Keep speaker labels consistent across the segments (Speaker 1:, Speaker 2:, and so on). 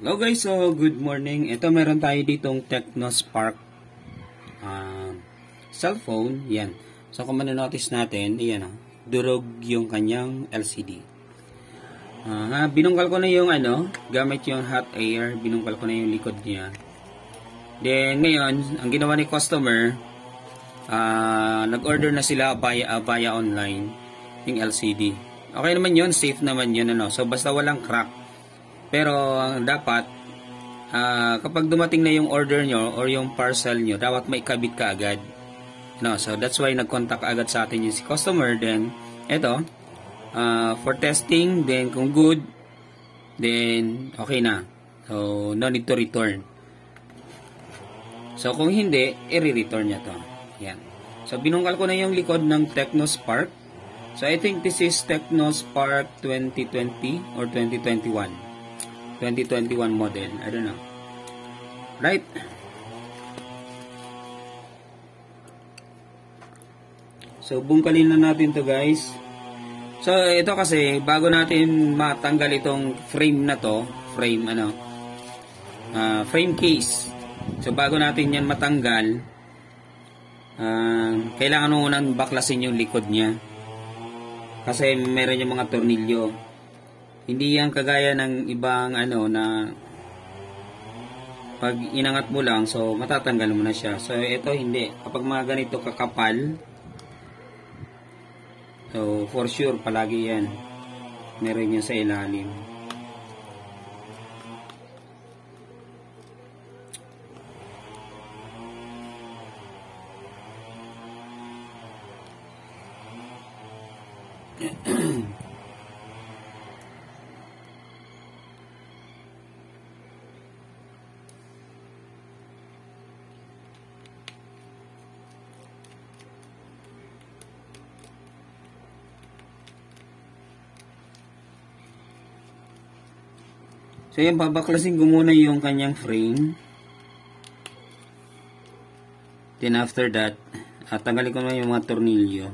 Speaker 1: Hello guys, so good morning. Ito meron tayo ditong Technospark cellphone. Yan. So kung manonotice natin, yan durog yung kanyang LCD. Binungkal ko na yung gamit yung hot air, binungkal ko na yung likod niya. Then ngayon, ang ginawa ni customer, nag-order na sila via online yung LCD. Okay naman yun, safe naman yun So basta walang crack. Pero dapat kapag dumating na yung order nyo or yung parcel nyo, dapat may kabit ka agad. So that's why nag-contact agad sa atin yung si customer. Then eto, for testing, then kung good, then okay na. So no need to return. So kung hindi, i-return niya to. Yan. So binungkal ko na yung likod ng Technospark. So I think this is Technospark 2020 or 2021. 2021 model. I don't know. Right? So, bungkalin na natin to guys. So, ito kasi, bago natin matanggal itong frame na to, frame case. So, bago natin yan matanggal, kailangan munang baklasin yung likod niya. Kasi meron yung mga tornilyo. Hindi yan kagaya ng ibang na pag inangat mo lang, so matatanggal mo na siya. So ito hindi. Kapag mga ganito kakapal, so for sure palagi yan meron yan sa ilalim. So yan, babaklasin ko muna yung kanyang frame. Then after that, tanggalin ko na yung mga tornilyo.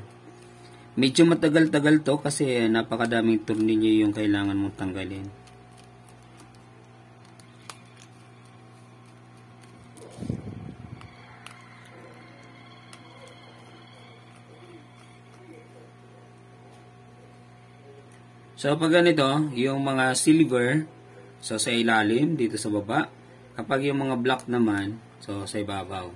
Speaker 1: Medyo matagal-tagal to kasi napakadaming tornilyo yung kailangan mong tanggalin. So pag ganito, yung mga silver, so sa ilalim, dito sa baba. Kapag yung mga black naman, so sa ibabaw.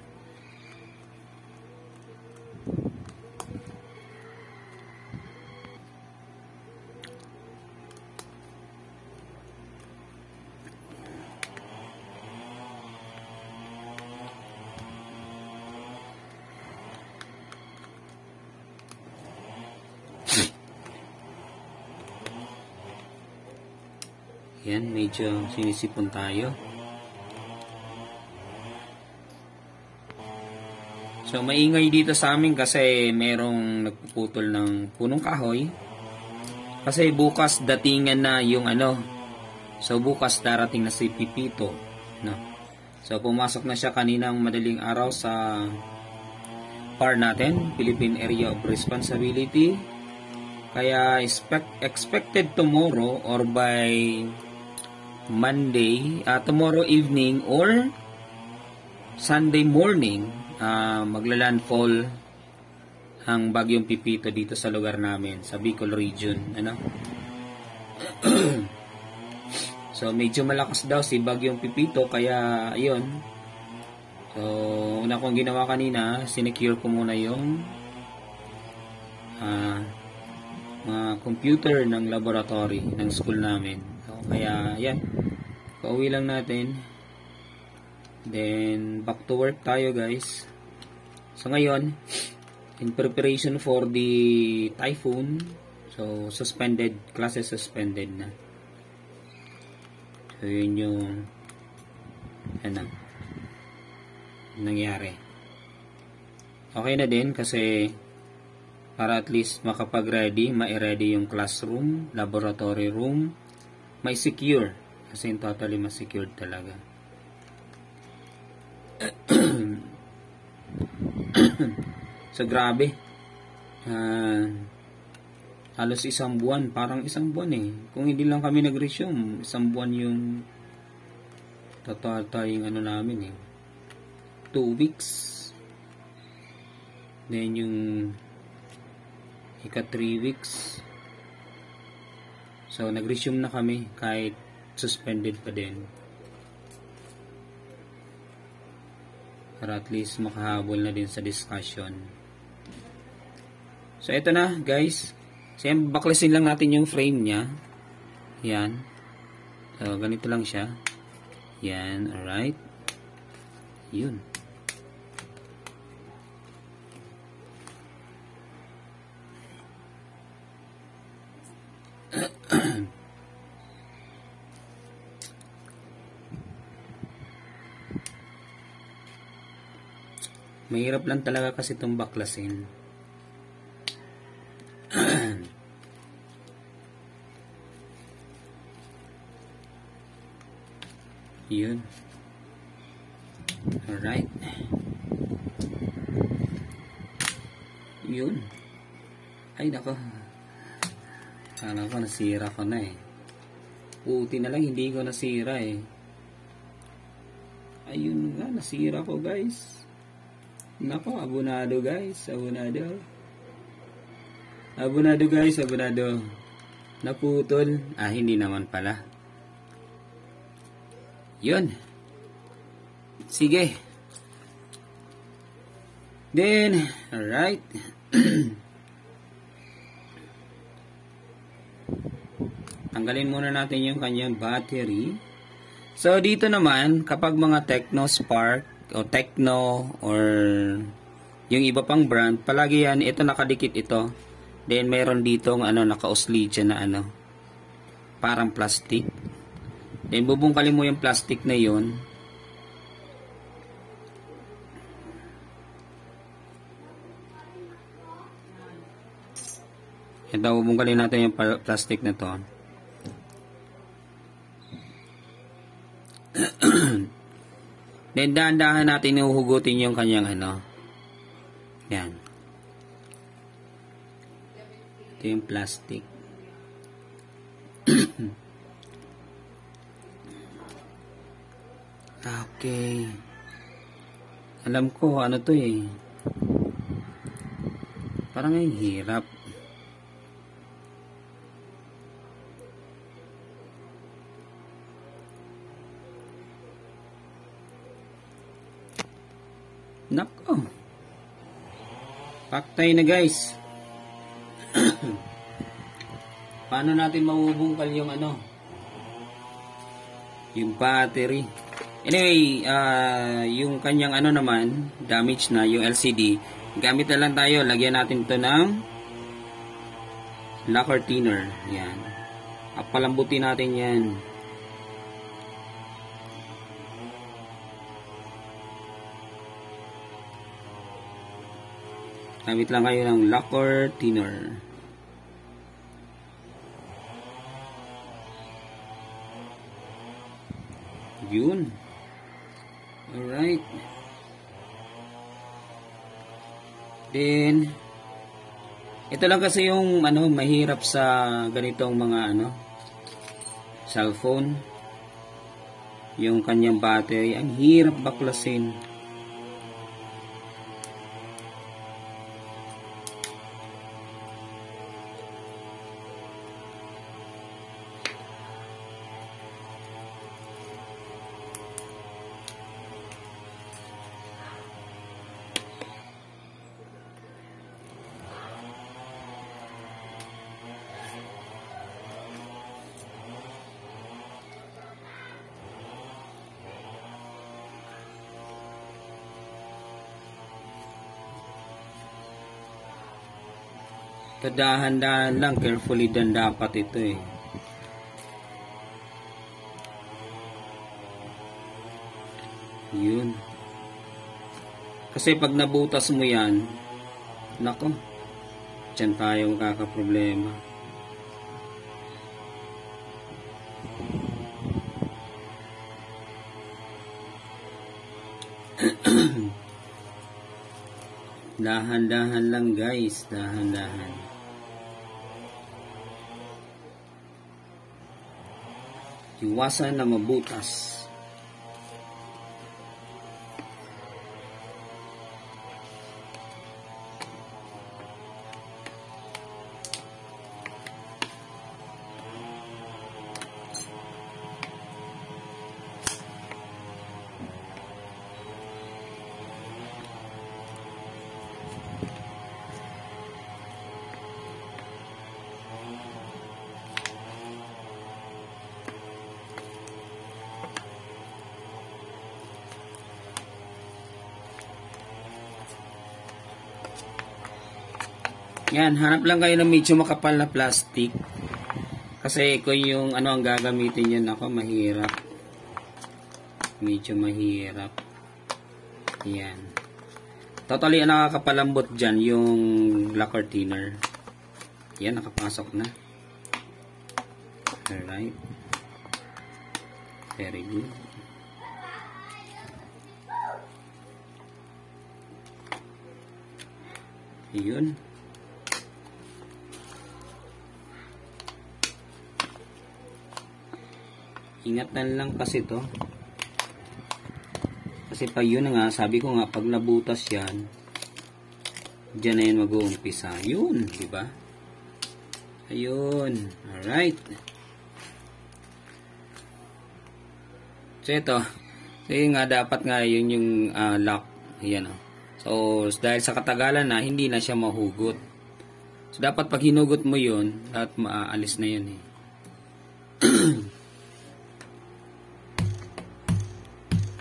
Speaker 1: Yan, medyo sinisipon tayo. So, maingay dito sa amin kasi merong nagpuputol ng punong kahoy. Kasi bukas datingan na yung So, bukas darating na si Pipito. So, pumasok na siya kaninang madaling araw sa PAR natin, Philippine Area of Responsibility. Kaya, expected tomorrow or by Monday, tomorrow evening or Sunday morning, magla-landfall ang bagyong Pipito dito sa lugar namin, sa Bicol region. So, medyo malakas daw si bagyong Pipito, kaya ayun. So, una kong ginawa kanina, sinecure ko muna yung mga computer ng laboratory ng school namin. So, kaya yan, pauwi lang natin, then back to work tayo guys. So ngayon, in preparation for the typhoon, so suspended, classes suspended na. So yun yung nangyari. Okay na din kasi para at least makapag-ready, ma-ready yung classroom, laboratory room, may secure. Kasi totally ma-secured talaga. So, grabe. Halos isang buwan. Parang isang buwan eh. Kung hindi lang kami nag-resume, isang buwan yung total yung ano namin eh, 2 weeks. Then yung ika 3 weeks. So nag-resume na kami kahit suspended pa din. Para at least makahabol na din sa discussion. So ito na guys. So yan, baklasin lang natin yung frame niya. Yan. So ganito lang siya. Yan, alright. Yun. Mahirap lang talaga kasi itong baklasin. Yun. Alright. Yun. Ay nako. Kala ko nasira ko na eh. Puti na lang hindi ko nasira eh. Ayun nga, nasira ko guys. Nako, abonado guys, abonado. Abonado guys, abonado. Naputol. Hindi naman pala. Yun. Sige. Then, alright. Tanggalin muna natin yung kanyang battery. So, dito naman, kapag mga Tecno Spark, o Tecno or yung iba pang brand, palagi yan, ito nakadikit ito. Then mayroon ditong naka-usli dyan na parang plastic. Then bubungkalin mo yung plastic na yun. Ito, bubungkalin natin yung plastic na to. Then dahan-dahan natin uhugutin yung kanyang yan. Ito yung plastic. Okay. Alam ko ano to eh. Parang ang hirap. Nako. Paktay na guys. Paano natin mabubungkal yung yung battery? Anyway, yung kanyang naman, damage na yung LCD. Gamit na lang tayo. Lagyan natin to ng lacquer thinner. Yan. Palambutin natin yan. Gamit lang kayo ng lacquer thinner. Yun. Alright. Then, ito lang kasi yung mahirap sa ganitong mga cellphone. Yung kanyang battery, ang hirap baklasin. Dahan-dahan lang, carefully dan dapat ito eh. Yun. Kasi pag nabutas mo yan, nako, dyan tayo kakaproblema. Dahan-dahan lang guys, dahan-dahan. Iwasan na mabutas. Yan, hanap lang kayo ng medyo makapal na plastic. Kasi kung yung ano ang gagamitin yun, ako mahirap. Medyo mahirap. Yan. Totally nakakapalambot dyan yung lacquer thinner. Yan, nakapasok na. Alright. Very good. Yun. Ingatan lang kasi to. Kasi pa yun nga, sabi ko nga, pag nabutas yan, dyan na yan mag-uumpisa. Yun, di ba? Ayun. Alright. So, ito. So, yun nga, dapat nga yun yung lock. Ayan, oh. So, dahil sa katagalan na, hindi na siya mahugot. So, dapat pag hinugot mo yun, lahat maaalis na yun, eh.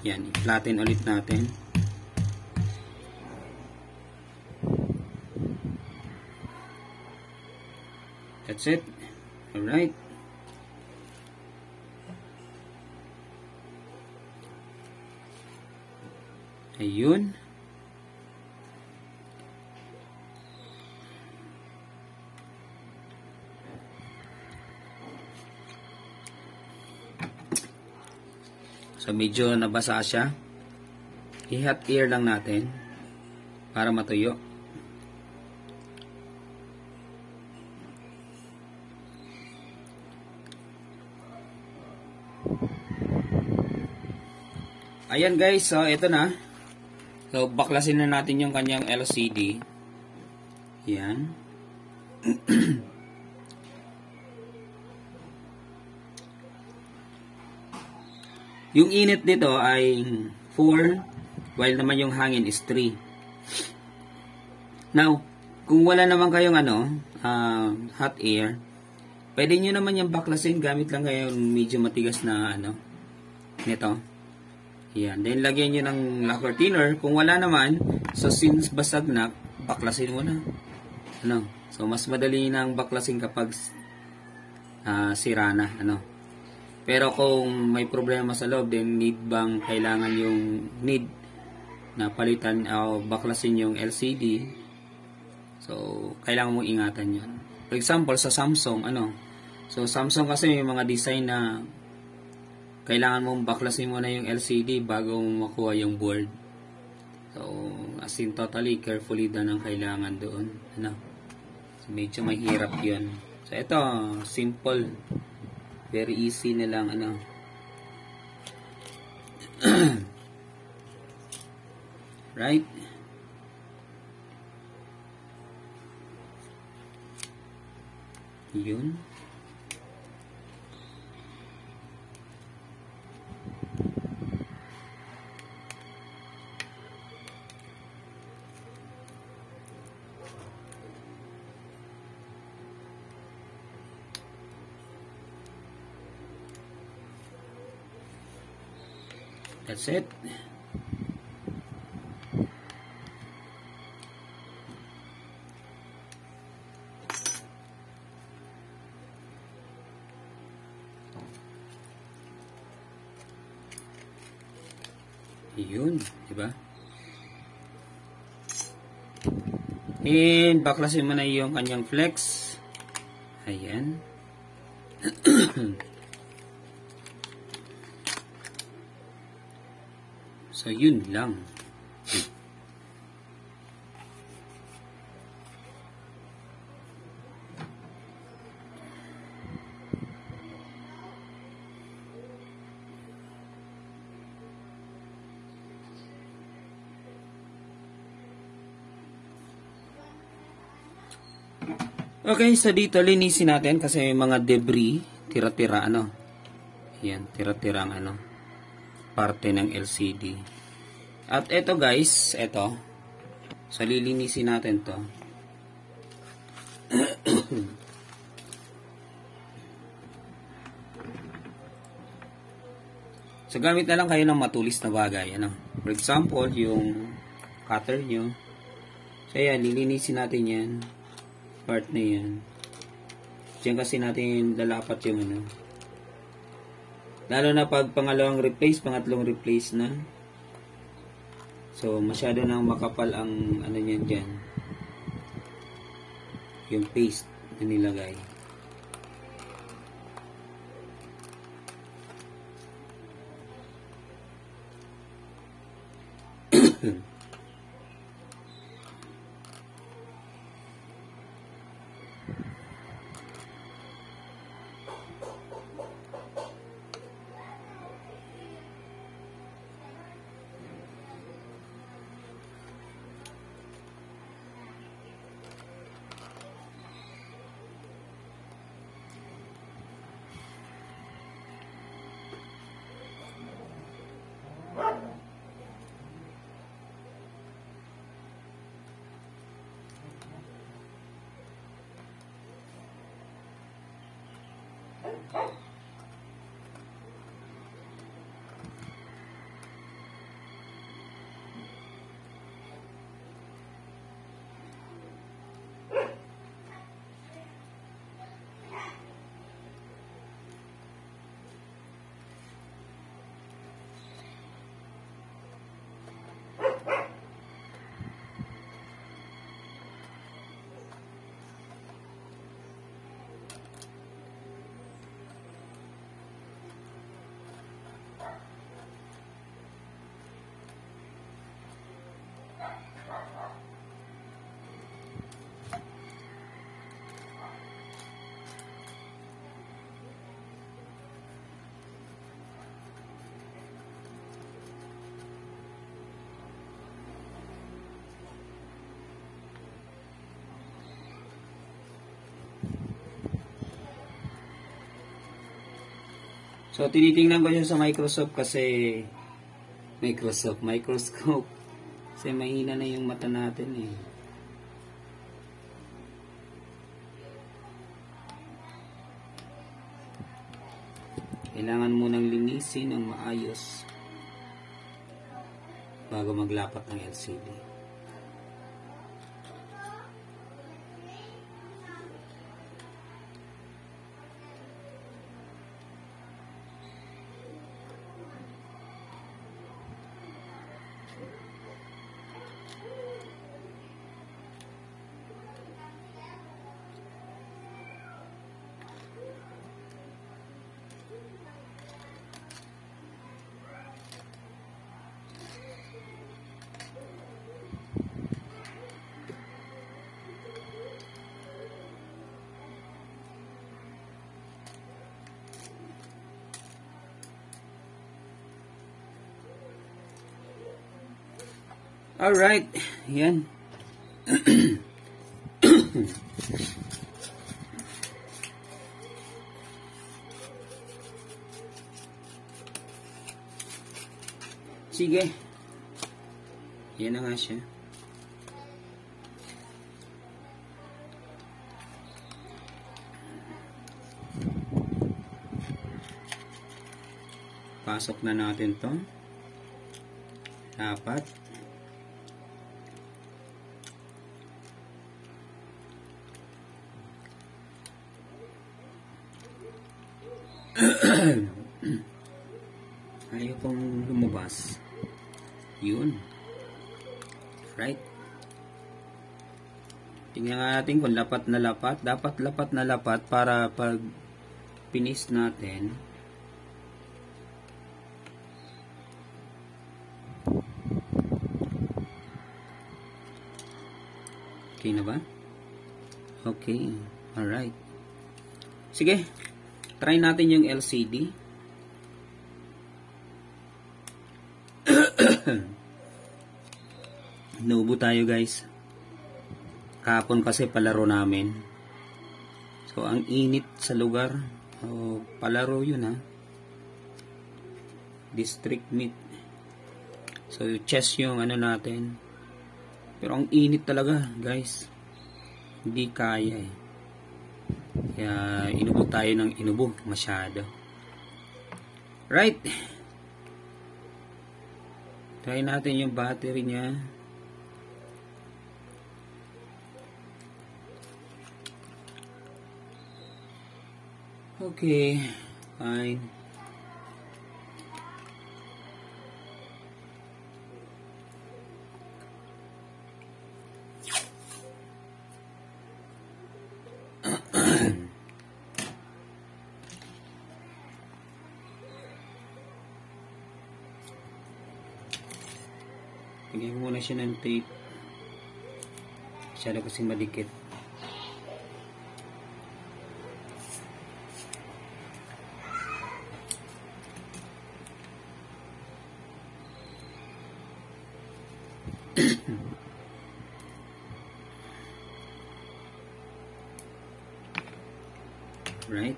Speaker 1: Yan, i-flatten ulit natin. That's it. Alright. Ayun. So, medyo nabasa siya. I-hot air lang natin para matuyo. Ayan guys, so ito na. So, baklasin na natin yung kanyang LCD. Ayan. Yung init dito ay 4, while naman yung hangin is 3. Now, kung wala naman kayong hot air, pwede nyo naman yung baklasin gamit lang kayo medyo matigas na nito. Yan. Then, lagyan nyo ng lacquer thinner. Kung wala naman, so since basag na, baklasin mo na. So, mas madali nang baklasin kapag sira na. Pero kung may problema sa loob, then kailangan yung na palitan o baklasin yung LCD. So, kailangan mong ingatan yun. For example, sa Samsung, So, Samsung kasi may mga design na kailangan mong baklasin mo na yung LCD bago makuha yung board. So, as in totally carefully done ang kailangan doon. So, medyo mahirap yun. So, ito, simple. Very easy na lang, Right? Yun. That's it. Yun, diba? And baklasin mo na yung kanyang flex. Ayan. So, yun lang. Okay, so dito linisin natin kasi may mga debris, tira-tira Yan, tira-tirang parte ng LCD. At ito guys, ito. So lilinisin natin 'to. So gamit na lang kayo ng matulis na bagay, For example, yung cutter nyo. So yan, lilinisin natin 'yan. part na yan. Diyan kasi natin lalapat yung ano. Lalo na pag pangalawang replace, pangatlong replace na. So, masyado nang makapal ang ano niyan dyan. Yung paste na nilagay. So, tinitingnan ko siya sa microscope kasi microscope. Kasi mahina na yung mata natin eh. Kailangan munang linisin ng maayos bago maglapat ng LCD. Alright, yan. Sige. Yan na nga siya. Pasok na natin to. Dapat. Ayaw pong lumabas. Yun. Right. Tingnan natin kung lapat na lapat. Dapat lapat na lapat para pag finish natin. Okay na ba? Okay. Alright. Sige. Try natin yung LCD. Naubo tayo guys. Kahapon kasi palaro namin. So ang init sa lugar. Palaro yun ha. District meet. So chess yung ano natin. Pero ang init talaga guys. Hindi kaya eh. Kaya inubo tayo ng inubo masyado. Right. Try natin yung battery niya. Okay, fine. Lagyan muna siya ng tape. Masyado kasing madikit. Right?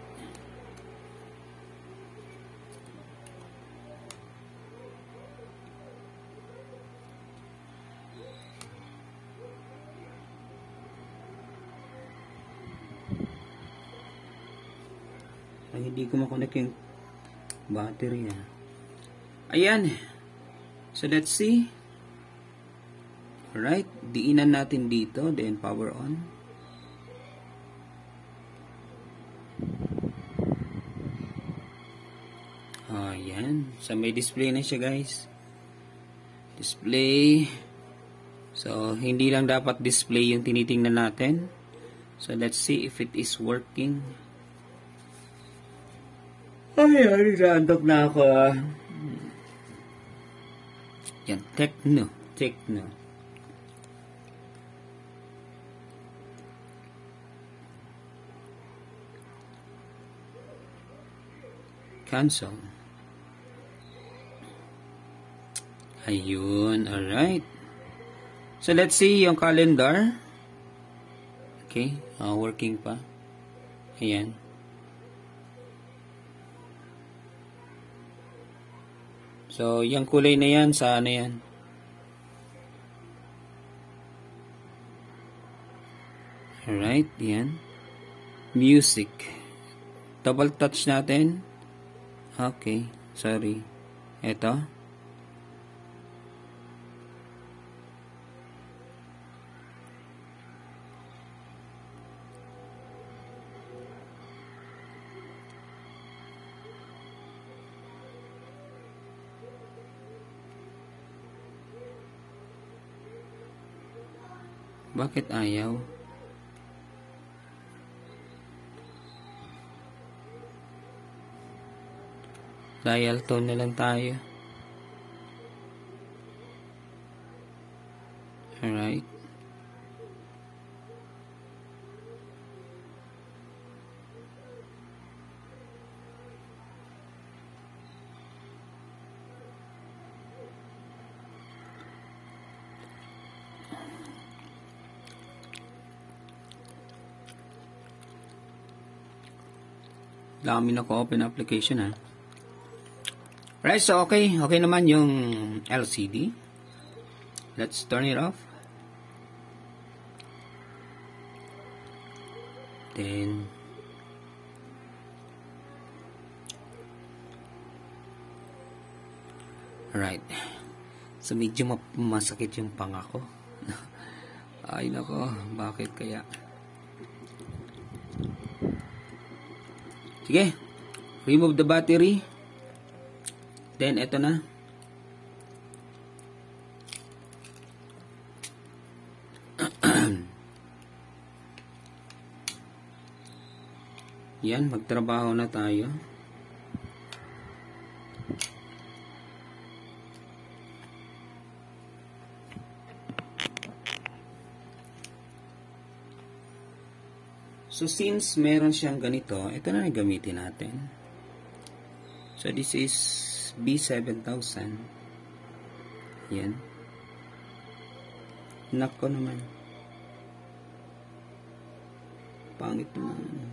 Speaker 1: Ay, hindi ko makonek yung battery na. Ayan. So, let's see. Alright. Diinan natin dito. Then, power on. Ayan. So, may display na siya, guys. Display. So, hindi lang dapat display yung tinitingnan natin. So, let's see if it is working. Ay, nag-antok na ako. Yan, Tecno. Cancel. Ayun, alright. So, let's see yung calendar. Okay, working pa. Ayan. So, yung kulay na yan, sa ano yan? Alright, yan. Music. Double touch natin. Okay, sorry. Ito. Bakit ayaw? Dial tone na lang tayo. Alright. Dami na ko open application ha. Right, so okay naman yung LCD. Let's turn it off. Then alright. So medyo masakit yung panga ko. Ay nako, bakit kaya? Sige, remove the battery. Then, ito na. Yan, magtrabaho na tayo. So, since meron siyang ganito, ito na gamitin natin. So, this is B7000. Yan. Nako naman. Pangit naman.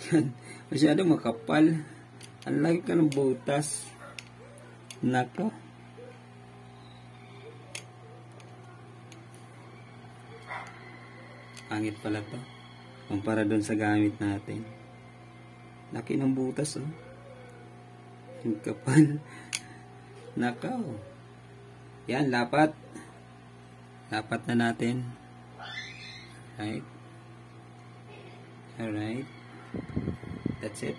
Speaker 1: Yan. Masyadong makapal. Ang lagi ka ng butas. Nako. Pangit pala to. Kumpara doon sa gamit natin. Laki ng butas, oh. Ang kapal. Nakaw. Yan, lapat. Lapat na natin. Right. Alright. That's it.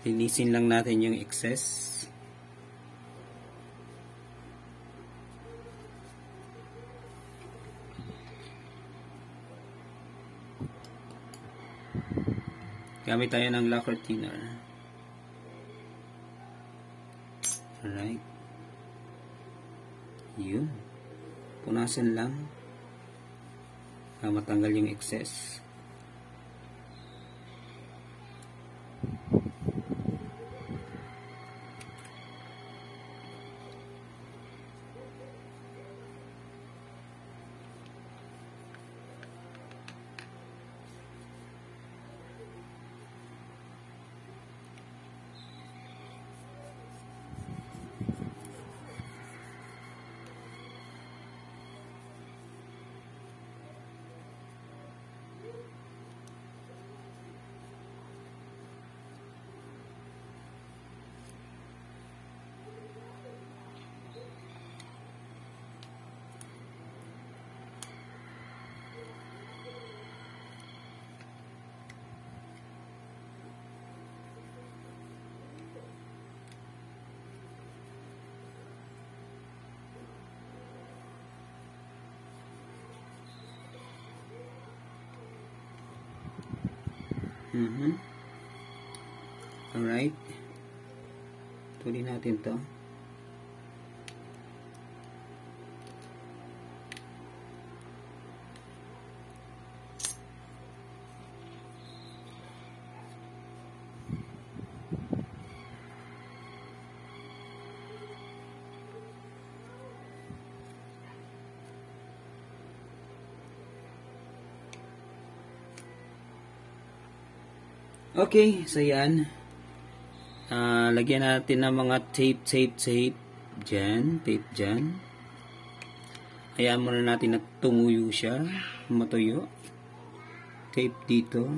Speaker 1: Linisin lang natin yung excess. Gamit tayo ng lacquer thinner. Alright. Yun. Punasan lang. Para matanggal yung excess. Alright. Tuloy natin to. Okay, so yan. Lagyan natin ng mga tape dyan. Tape dyan. Hayaan muna natin na tumuyo siya. Matuyo. Tape dito.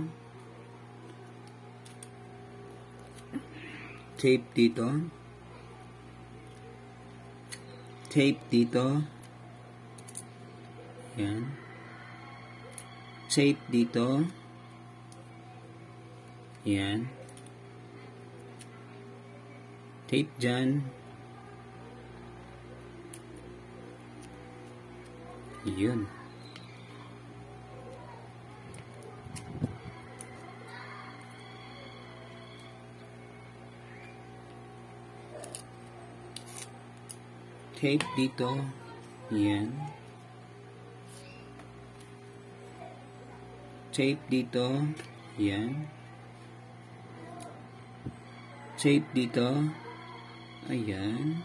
Speaker 1: Tape dito. Tape dito. Yan. Tape dito. Yan. Tape dyan. Yun. Tape dito. Yan. Tape dito. Yan. Tape dito. Ayan.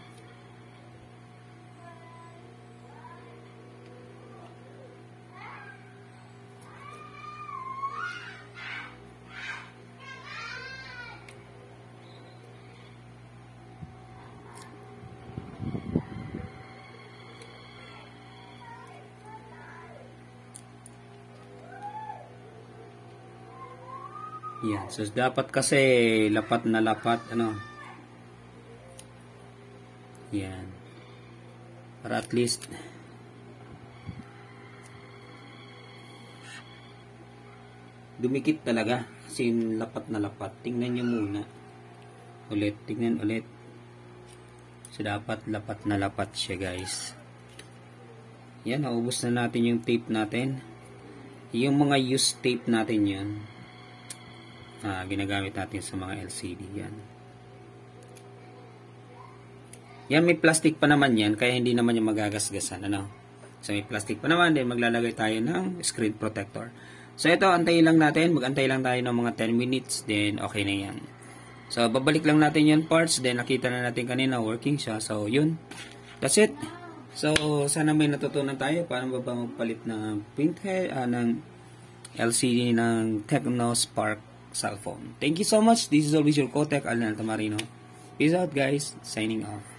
Speaker 1: Yan. So, dapat kasi lapat na lapat, ano. Yan. Para at least dumikit talaga. Kasi lapat na lapat. Tingnan nyo muna. Ulit. Tingnan ulit. So, dapat lapat na lapat siya, guys. Yan. Naubos na natin yung tape natin. Yung mga used tape natin yan. Ginagamit natin sa mga LCD. Yan. Yan, may plastic pa naman yan, kaya hindi naman yung magagasgasan, ano. So, may plastic pa naman, then maglalagay tayo ng screen protector. So, ito, antayin lang natin, magantay lang tayo ng mga 10 minutes, then okay na yan. So, babalik lang natin yung parts, then nakita na natin kanina, working siya. So, yun. That's it. So, sana may natutunan tayo paano ba magpalit ng printhead, ng LCD ng Tecno Spark cellphone. Thank you so much. This is always your Kotek, Alan Altamarino. Peace out guys. Signing off.